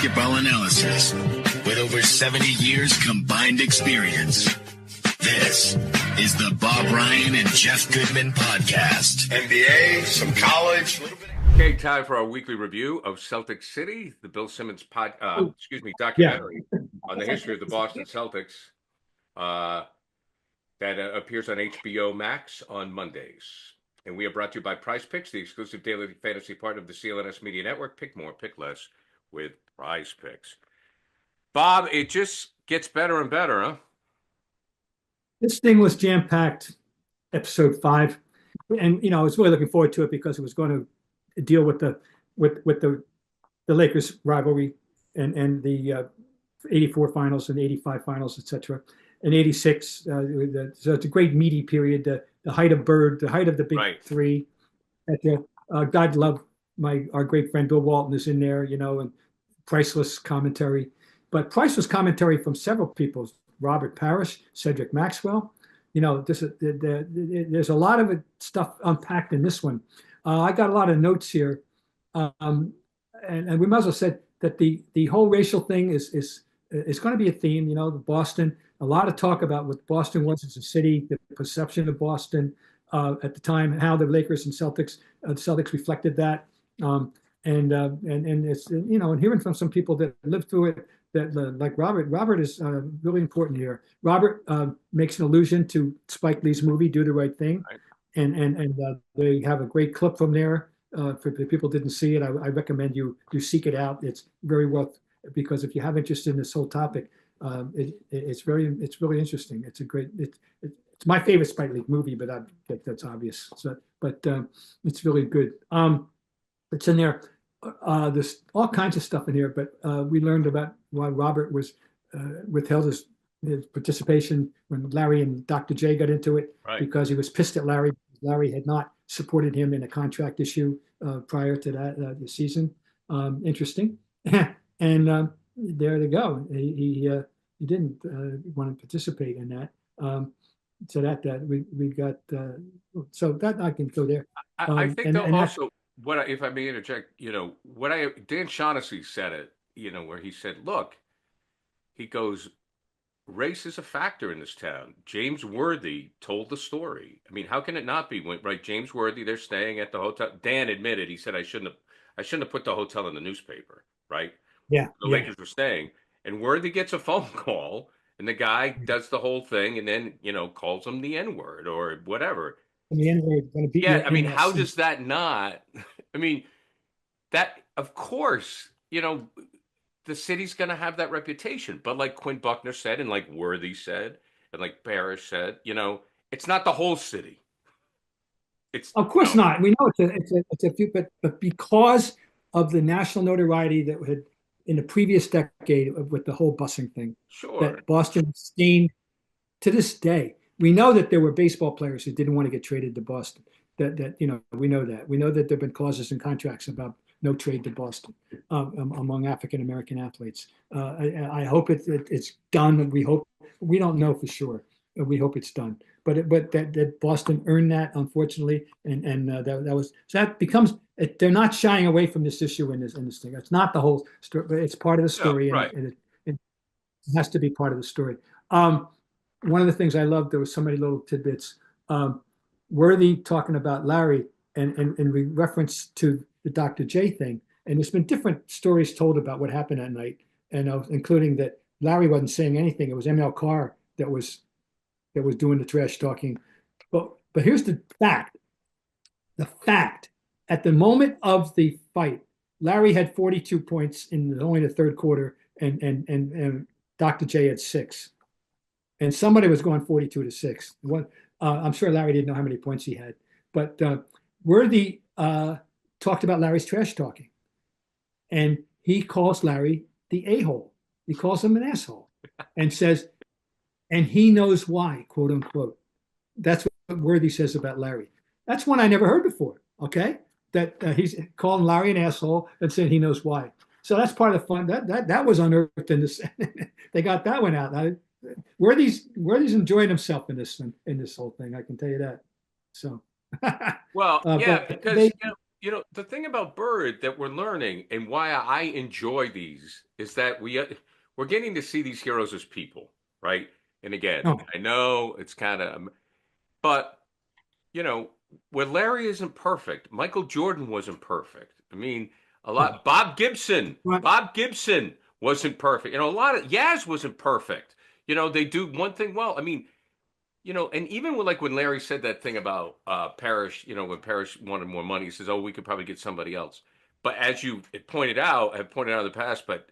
basketball analysis with over 70 years combined experience. This is the Bob Ryan and Jeff Goodman podcast. NBA, some college, a little bit. Okay, time for our weekly review of Celtics City, the Bill Simmons documentary on the history of the Boston Celtics that appears on HBO Max on Mondays. And we are brought to you by PrizePicks, the exclusive daily fantasy partner of the CLNS Media Network. Pick more, pick less with PrizePicks. Bob, it just gets better and better, huh? This thing was jam-packed, episode 5. And, I was really looking forward to it because it was going to deal with the Lakers rivalry and the 84 finals and 85 finals, etc. And 86, so it's a great meaty period. The height of Bird, the height of the big three. God love our great friend Bill Walton is in there, and priceless commentary. But priceless commentary from several people: McHale-Parish, Cedric Maxwell. There's a lot of stuff unpacked in this one. I got a lot of notes here, and we might as well say that the whole racial thing is going to be a theme. The Boston. A lot of talk about what Boston was as a city, the perception of Boston at the time, how the Lakers and Celtics reflected that, and it's and hearing from some people that lived through it, that like Robert. Robert is really important here. Robert makes an allusion to Spike Lee's movie "Do the Right Thing," and they have a great clip from there. For the people who didn't see it, I recommend you seek it out. It's very worth, because if you have interest in this whole topic. It's really interesting. It's a great. It's my favorite Spike Lee movie, but that's obvious. So, but it's really good. It's in there. There's all kinds of stuff in here, but we learned about why Robert was withheld his participation when Larry and Dr. J got into it, because he was pissed at Larry. Larry had not supported him in a contract issue prior to that the season. Interesting, and. There they go. He didn't want to participate in that. So that we got. So that I can go there. I think also if I may interject, Dan Shaughnessy said it. Where he said, "Look," he goes, "race is a factor in this town." James Worthy told the story. I mean, how can it not be? Right, James Worthy. They're staying at the hotel. Dan admitted. He said, "I shouldn't have put the hotel in the newspaper." Right. Yeah, the Lakers were staying, and Worthy gets a phone call, and the guy does the whole thing, and then calls him the N-word or whatever. And the N-word going to be. Yeah, I mean, how does that not? I mean, that of course, the city's going to have that reputation, but like Quinn Buckner said, and like Worthy said, and like Parish said, it's not the whole city. It's of course not. We know it's a few, but because of the national notoriety that had. In the previous decade with the whole busing thing, that Boston sustained to this day. We know that there were baseball players who didn't want to get traded to Boston. That we know that. We know that there have been clauses in contracts about no trade to Boston among African American athletes. I hope it's done. We don't know for sure. We hope it's done. But that Boston earned that, unfortunately, and that becomes. They're not shying away from this issue in this thing. It's not the whole story, but it's part of the story, and it has to be part of the story. One of the things I loved, there was so many little tidbits. Worthy talking about Larry and in reference to the Dr. J thing, and there's been different stories told about what happened that night, and including that Larry wasn't saying anything. It was ML Carr that was doing the trash talking. But here's the fact. The fact. At the moment of the fight, Larry had 42 points in only the third quarter, and Dr. J had 6. And somebody was going 42-6. I'm sure Larry didn't know how many points he had. But Worthy talked about Larry's trash talking. And he calls Larry the a-hole. He calls him an asshole and says, and he knows why, quote unquote. That's what Worthy says about Larry. That's one I never heard before, okay? That he's calling Larry an asshole and saying he knows why. So that's part of the fun. That was unearthed in this. They got that one out. Worthy's enjoying himself in this whole thing. I can tell you that. So. Well, yeah, because the thing about Bird that we're learning and why I enjoy these is that we're getting to see these heroes as people, right? And again, No. I know it's kind of, but you know, where Larry isn't perfect, Michael Jordan wasn't perfect. I mean, Bob Gibson wasn't perfect. A lot of Yaz wasn't perfect. They do one thing well. I mean, and even when Larry said that thing about Parish, when Parish wanted more money, he says, "Oh, we could probably get somebody else." But as you have pointed out in the past, but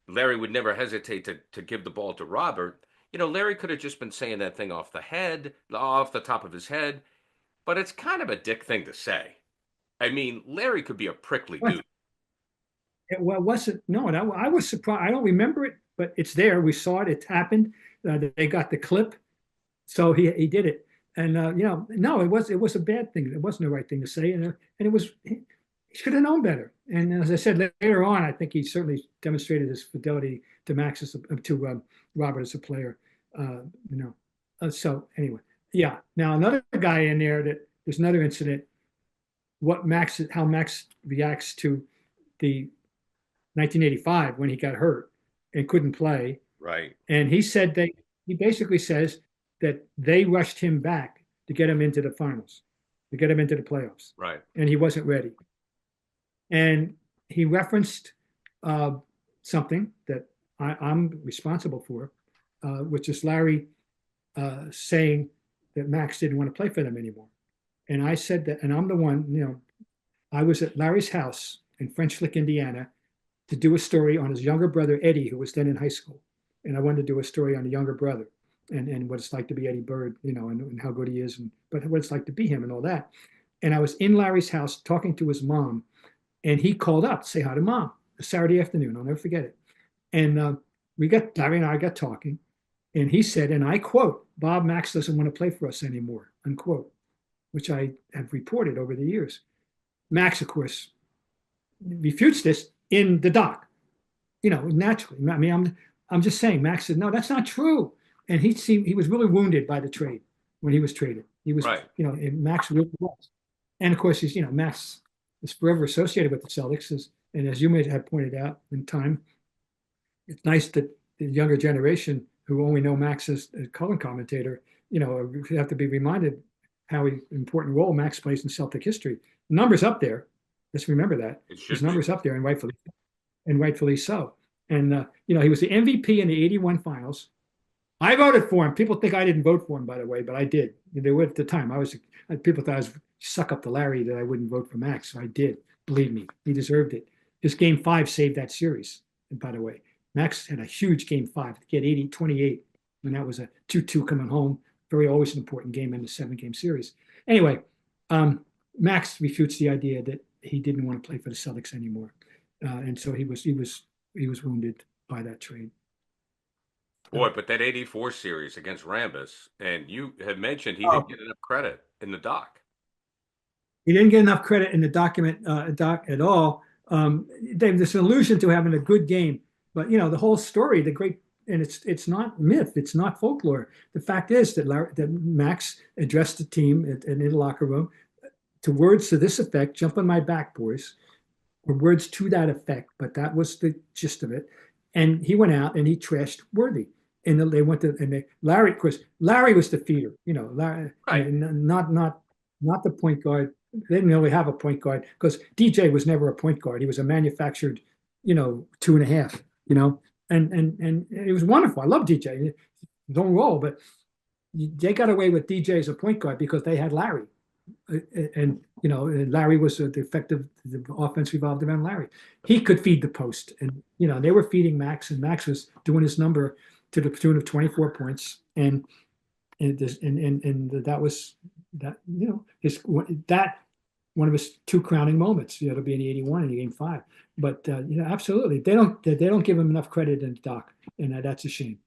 Larry would never hesitate to give the ball to Robert. Larry could have just been saying that thing off the top of his head. But it's kind of a dick thing to say. I mean, Larry could be a prickly dude. It wasn't. No, I was surprised. I don't remember it, but it's there. We saw it. It happened. They got the clip, so he did it. And no, it was a bad thing. It wasn't the right thing to say, and it was. He should have known better. And as I said later on, I think he certainly demonstrated his fidelity to Robert as a player. So anyway, yeah. Now another guy in there there's another incident. How Max reacts to the 1985 when he got hurt and couldn't play. Right. And he basically says that they rushed him back to get him into the finals, to get him into the playoffs. Right. And he wasn't ready. And he referenced something that I'm responsible for, which is Larry saying that Max didn't want to play for them anymore. And I said that, and I'm the one, I was at Larry's house in French Lick, Indiana, to do a story on his younger brother, Eddie, who was then in high school. And I wanted to do a story on the younger brother and what it's like to be Eddie Bird, and how good he is, but what it's like to be him and all that. And I was in Larry's house talking to his mom, and he called up to say hi to Mom, a Saturday afternoon. I'll never forget it. And Larry and I got talking, and he said, and I quote, "Bob, Max doesn't want to play for us anymore," unquote, which I have reported over the years. Max, of course, refutes this in the doc, naturally. I mean, I'm just saying, Max said, "No, that's not true." And he was really wounded by the trade when he was traded. He was, right. Max really was. And of course, Max is forever associated with the Celtics. And as you may have pointed out in time, it's nice that the younger generation who only know Max as a color commentator, have to be reminded how important role Max plays in Celtic history. The numbers up there. Let's remember that. His numbers up there, and rightfully so. And he was the MVP in the '81 finals. I voted for him. People think I didn't vote for him, by the way, but I did. They would at the time. People thought I was suck up to Larry that I wouldn't vote for Max. So I did. Believe me, he deserved it. His game 5 saved that series. And by the way, Max had a huge game 5 to get 28, and that was a 2-2 coming home. Very always an important game in the 7-game series. Anyway, Max refutes the idea that he didn't want to play for the Celtics anymore, and so he was wounded by that trade. Boy, but that '84 series against Rambus, and you had mentioned he didn't get enough credit in the doc. He didn't get enough credit in the doc at all. There's an allusion to having a good game, but the whole story, and it's not myth, it's not folklore. The fact is that Max addressed the team in the locker room to words to this effect: "Jump on my back, boys," or words to that effect. But that was the gist of it. And he went out and he trashed Worthy. And they went to Larry. Of course, Larry was the feeder. Larry, right. Not the point guard. They didn't really have a point guard because DJ was never a point guard. He was a manufactured, 2.5. And it was wonderful. I love DJ. Don't roll, but they got away with DJ as a point guard because they had Larry. And Larry was the offense revolved around Larry. He could feed the post, and they were feeding Max, and Max was doing his number to the tune of 24 points, and that was one of his 2 crowning moments. It'll be in the '81 and Game 5. But absolutely, they don't give him enough credit in the doc, and that's a shame.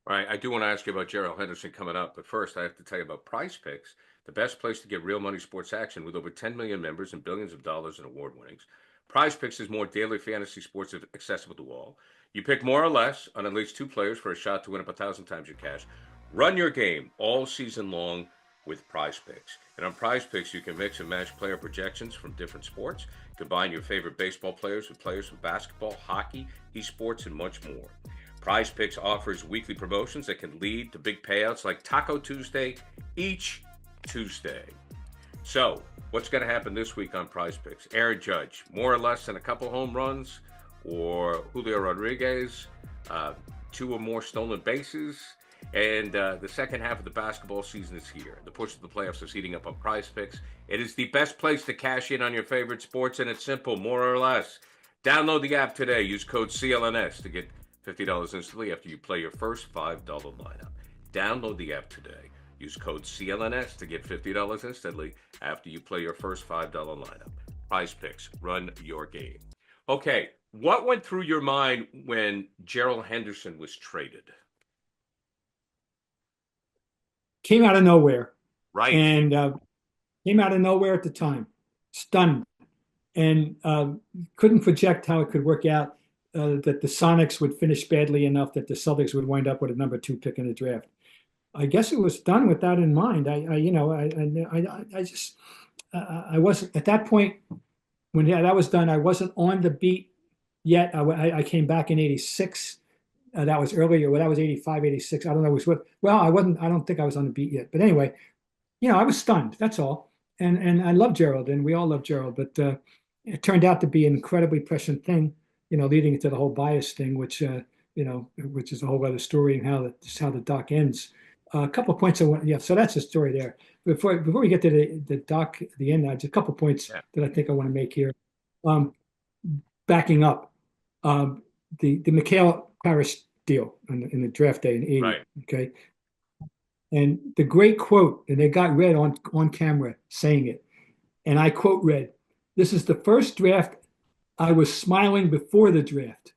All right, I do want to ask you about Gerald Henderson coming up, but first I have to tell you about PrizePicks, the best place to get real money sports action with over 10 million members and billions of dollars in award winnings. PrizePicks is more daily fantasy sports accessible to all. You pick more or less on at least 2 players for a shot to win up 1,000 times your cash. Run your game all season long. with PrizePicks. And on PrizePicks, you can mix and match player projections from different sports, combine your favorite baseball players with players from basketball, hockey, esports, and much more. PrizePicks offers weekly promotions that can lead to big payouts like Taco Tuesday each Tuesday. So, what's going to happen this week on PrizePicks? Aaron Judge, more or less than a couple home runs, or Julio Rodriguez, 2 or more stolen bases. And the second half of the basketball season is here. The push to the playoffs is heating up on PrizePicks. It is the best place to cash in on your favorite sports, and it's simple, more or less. Download the app today. Use code CLNS to get $50 instantly after you play your first $5 lineup. Download the app today. Use code CLNS to get $50 instantly after you play your first $5 lineup. PrizePicks, run your game. Okay, what went through your mind when Gerald Henderson was traded? Came out of nowhere. Right. And came out of nowhere at the time. Stunned. And couldn't project how it could work out. That the Sonics would finish badly enough that the Celtics would wind up with a number 2 pick in the draft. I guess it was done with that in mind. I wasn't at that point when that was done. I wasn't on the beat yet. I came back in '86. That was earlier. Well, that was '85, '86. I don't know. It was what? Well, I wasn't. I don't think I was on the beat yet. But anyway, I was stunned. That's all. And I love Gerald, and we all love Gerald. But it turned out to be an incredibly prescient thing. Leading into the whole bias thing, which which is a whole other story, and how the doc ends. A couple of points so that's the story there. Before we get to the doc at the end, just a couple of points that I think I want to make here. Backing up, the McHale-Parish deal in the draft day in '80. Right. Okay, and the great quote, and they got read on camera saying it, and I quote read, "This is the first draft I was smiling before the draft."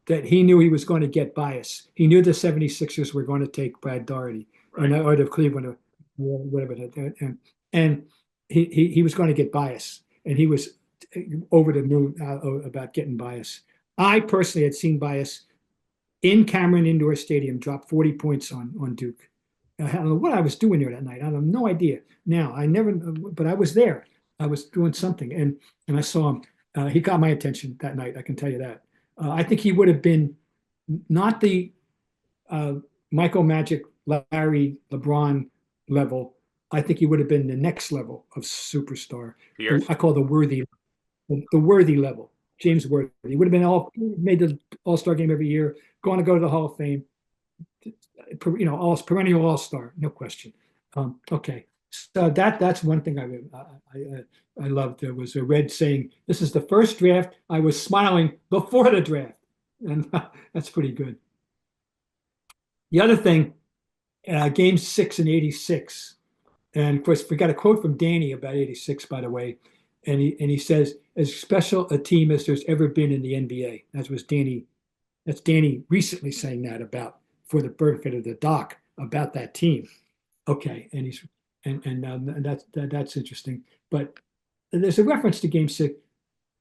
That he knew he was going to get bias. He knew the 76ers were going to take Brad Daugherty, right, or the Cleveland, or whatever. And he was going to get bias, and he was over the moon about getting bias. I personally had seen bias in Cameron Indoor Stadium drop 40 points on Duke. I don't know what I was doing there that night. I have no idea. Now, but I was there. I was doing something, and I saw him. He got my attention that night, I can tell you that. I think he would have been not the Michael Magic, Larry, LeBron level. I think he would have been the next level of superstar. I call the worthy level. James Worthy. He would have been made the All-Star game every year, going to go to the Hall of Fame. Perennial All-Star, no question. Okay, so that's one thing I loved. There was a Red saying, "This is the first draft I was smiling before the draft," and that's pretty good. The other thing, Game 6 in '86, and of course we got a quote from Danny about '86, by the way, and he says, "As special a team as there's ever been in the NBA." That's Danny recently saying that about, for the benefit of the doc, about that team. Okay, and that's interesting, but there's a reference to Game 6.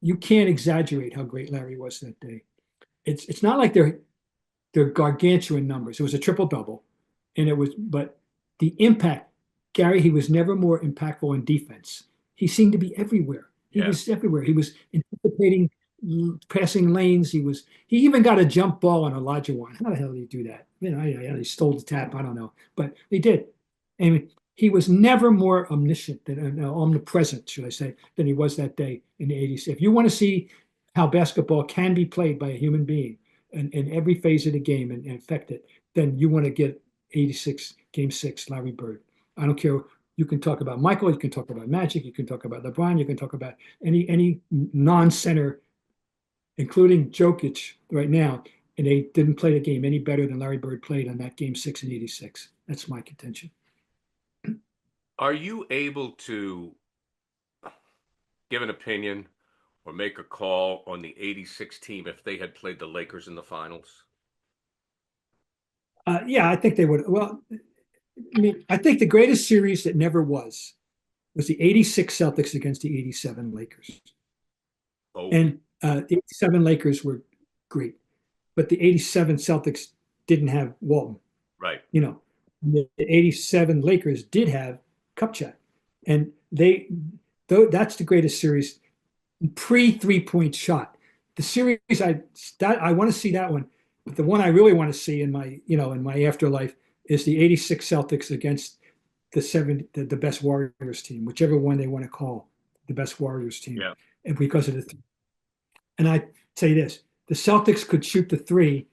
You can't exaggerate how great Larry was that day. It's not like they're gargantuan numbers. It was a triple double, but the impact, Gary, he was never more impactful in defense. He seemed to be everywhere. He was everywhere. He was anticipating passing lanes. He even got a jump ball on Olajuwon. How the hell did he do that? He stole the tap. I don't know, but he did. I mean, he was never more omniscient omnipresent, should I say, than he was that day in the '80s. If you want to see how basketball can be played by a human being in every phase of the game and affect it, then you want to get '86 Game 6 Larry Bird. I don't care. You can talk about Michael. You can talk about Magic. You can talk about LeBron. You can talk about any non-center, including Jokic right now, and they didn't play the game any better than Larry Bird played on that Game 6 in '86. That's my contention. Are you able to give an opinion or make a call on the '86 team if they had played the Lakers in the finals? Yeah, I think they would. Well, I mean, I think the greatest series that never was the '86 Celtics against the '87 Lakers. Oh. And the '87 Lakers were great, but the '87 Celtics didn't have Walton. Right. the 87 Lakers did have Kupchak. And that's the greatest series pre 3-point shot. The series I want to see that one, but the one I really want to see in my afterlife is the 86 Celtics against the best Warriors team, whichever one they want to call the best Warriors team. Yeah. And because of and I say this, the Celtics could shoot the three.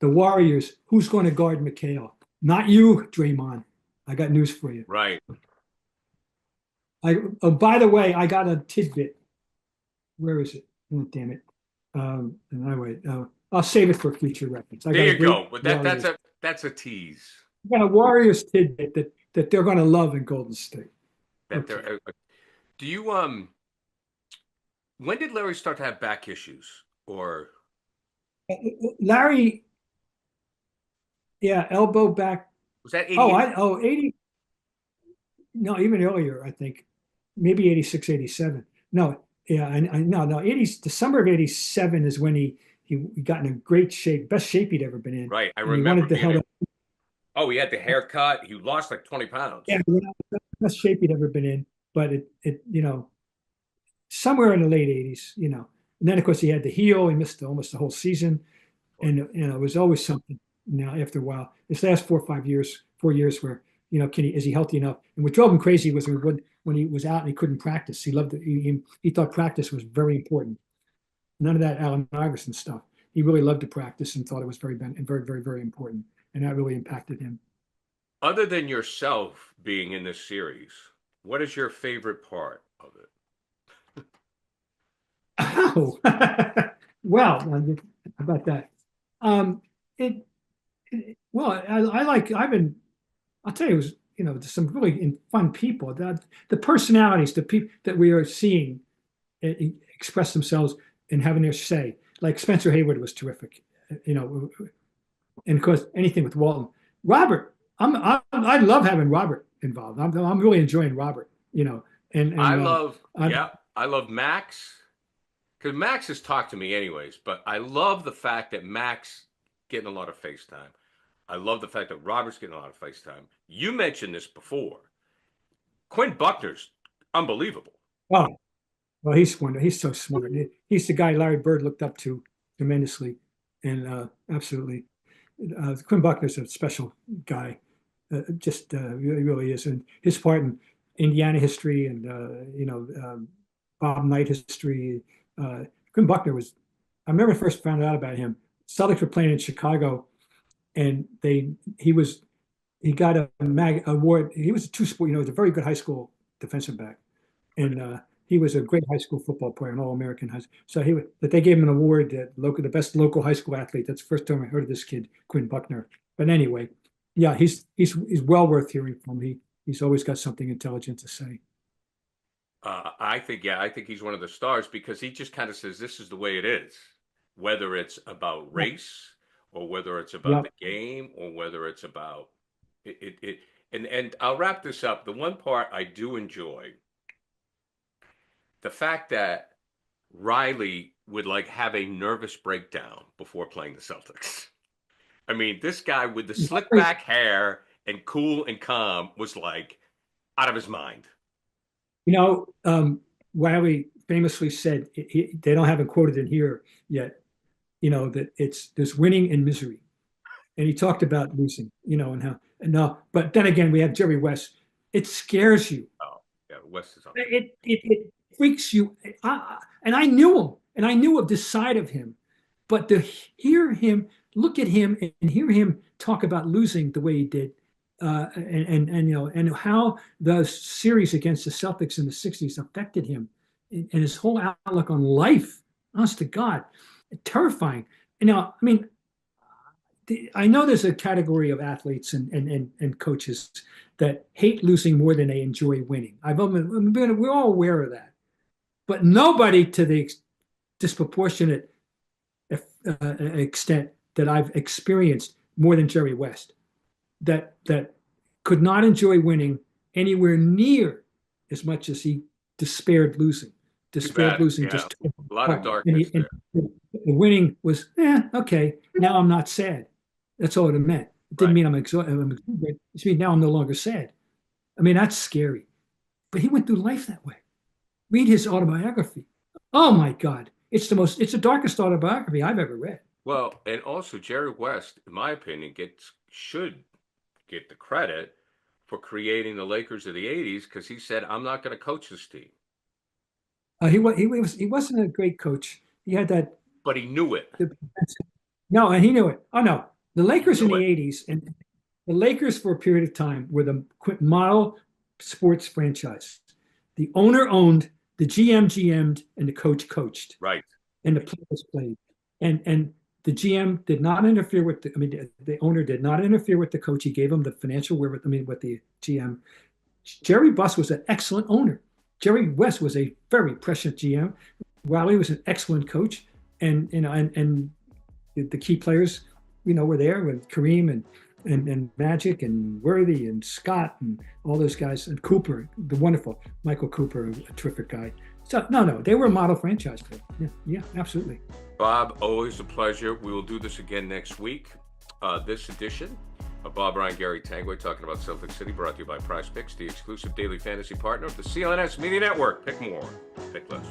The Warriors, who's going to guard McHale? Not you, Draymond. I got news for you. Right. By the way, I got a tidbit. Where is it? Oh, damn it. I'll save it for future reference. There you go. But that's a tease. I got a Warriors tidbit that they're going to love in Golden State. Do you when did Larry start to have back issues? Or Larry, elbow back. Was that 80? 80. No, even earlier, I think. Maybe 86, 87. No, no. December of 87 is when he got in a great shape, best shape he'd ever been in. Right, I remember. He had the haircut. He lost like 20 pounds. Yeah, best shape he'd ever been in. But it somewhere in the late 80s, and then of course he had the heel. He missed almost the whole season, and it was always something. Now after a while, this last 4 years where is he healthy enough? And what drove him crazy was when he was out and he couldn't practice. He loved it. He thought practice was very important. None of that Allen Iverson stuff. He really loved to practice and thought it was very, very, very, very important, and that really impacted him. Other than yourself being in this series, what is your favorite part of it? Oh, well, how about that? I'll tell you, it was, some really fun people. The personalities, the people that we are seeing express themselves and having their say. Like Spencer Hayward was terrific, and of course anything with Walton. Robert, I love having Robert involved. I'm really enjoying Robert, and I love Max, because Max has talked to me anyways. But I love the fact that Max getting a lot of FaceTime. I love the fact that Robert's getting a lot of FaceTime. You mentioned this before. Quinn Buckner's unbelievable. Oh, well, he's wonderful. He's so smart. He's the guy Larry Bird looked up to tremendously, and absolutely. Quinn Buckner's a special guy. He really is. And his part in Indiana history and Bob Knight history. Quinn Buckner was. I remember first found out about him. Celtics were playing in Chicago, and he got a award. He was a two-sport. He was a very good high school defensive back, and he was a great high school football player, an All-American high school. So they gave him an award, the best local high school athlete. That's the first time I heard of this kid, Quinn Buckner. But anyway, yeah, he's well worth hearing from. He's always got something intelligent to say. I think he's one of the stars because he just kind of says this is the way it is, whether it's about race or whether it's about the game or whether it's about it. And I'll wrap this up. The one part I do enjoy, the fact that Riley would have a nervous breakdown before playing the Celtics. I mean, this guy with the slick back hair and cool and calm was out of his mind. Riley famously said, they don't have it quoted in here yet, that there's winning and misery. And he talked about losing, and how, but then again, we have Jerry West. It scares you. Oh, yeah, West is on. It freaks you. And I knew him, and I knew of this side of him, but to hear him, look at him, and hear him talk about losing the way he did, and how the series against the Celtics in the 60s affected him and his whole outlook on life, honest to God, terrifying. I know there's a category of athletes and coaches that hate losing more than they enjoy winning. We're all aware of that, but nobody to the disproportionate extent that I've experienced more than Jerry West, that could not enjoy winning anywhere near as much as he despaired losing. Just a lot of darkness. The winning was okay. Now I'm not sad. That's all it meant. It didn't mean I'm exhausted. It means now I'm no longer sad. I mean, that's scary. But he went through life that way. Read his autobiography. Oh my God. It's the darkest autobiography I've ever read. Well, and also Jerry West, in my opinion, should get the credit for creating the Lakers of the 80s, because he said, I'm not going to coach this team. He wasn't a great coach. He had that. But he knew it. No, and he knew it. Oh, no. The Lakers in the 80s, and the Lakers for a period of time were the model sports franchise. The owner owned, the GM GM'd, and the coach coached. Right. And the players played. And the GM did not interfere with the owner did not interfere with the coach. He gave him the financial wherewithal, with the GM. Jerry Buss was an excellent owner. Jerry West was a very prescient GM. Riley was an excellent coach. And the key players, were there with Kareem and Magic and Worthy and Scott and all those guys, and Cooper, the wonderful Michael Cooper, a terrific guy. So no, they were a model franchise. Yeah, absolutely. Bob, always a pleasure. We will do this again next week. This edition of Bob Ryan, Gary Tanguay talking about Celtics City, brought to you by PrizePicks, the exclusive daily fantasy partner of the CLNS Media Network. Pick more, pick less.